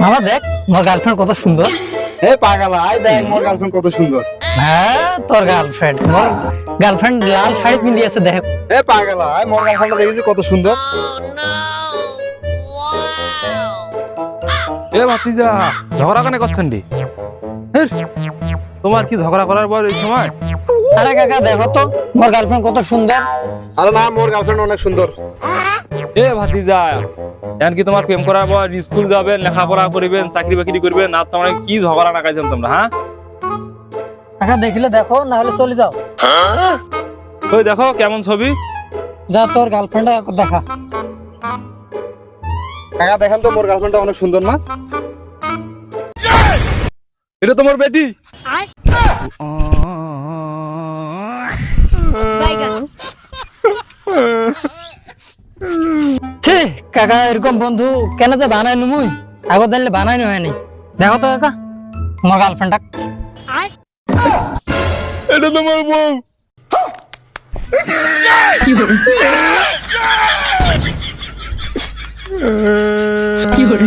মামা দেখ মোর গার্লফ্রেন্ড কত সুন্দর। এ পাগলা আই দেখ মোর গার্লফ্রেন্ড কত সুন্দর। হ্যাঁ তোর গার্লফ্রেন্ড, মোর গার্লফ্রেন্ড লাল শাড়ি পিন্দি আছে দেখ। এ পাগলা আই মোর গার্লফ্রেন্ডটা দেখেছি কত সুন্দর। এ ভাতিজা ঝগড়া কেন করছেন রে? হের, তোমার কি ঝগড়া করার পর এই সময়? আরে কাকা দেখো তো মোর গার্লফ্রেন্ড কত সুন্দর। আরে না মোর গার্লফ্রেন্ড অনেক সুন্দর। এ ভাতিজা এখন কি তোমার প্রেম করার পর স্কুল যাবেন, লেখাপড়া করবেন, চাকরি বাকরি করবেন, আর তোমার কি ঝগড়া লাগাইছেন তোমরা? হ্যাঁ কাকা দেখিলে দেখো, না হলে চলে যাও। ওই দেখো কেমন ছবি। যা তোর গার্লফ্রেন্ড দেখা। কাকা দেখেন তো মোর গার্লফ্রেন্ডটা অনেক সুন্দর না? এটা তোমার বেটি? ছি কাকা এরকম বন্ধু কেন যে বানাই নুমুই, আগত দিলে বানাই হয়নি। দেখো তো কাকা মোর গার্লফ্রেন্ডটা। এটা তোমার বউ? কি করে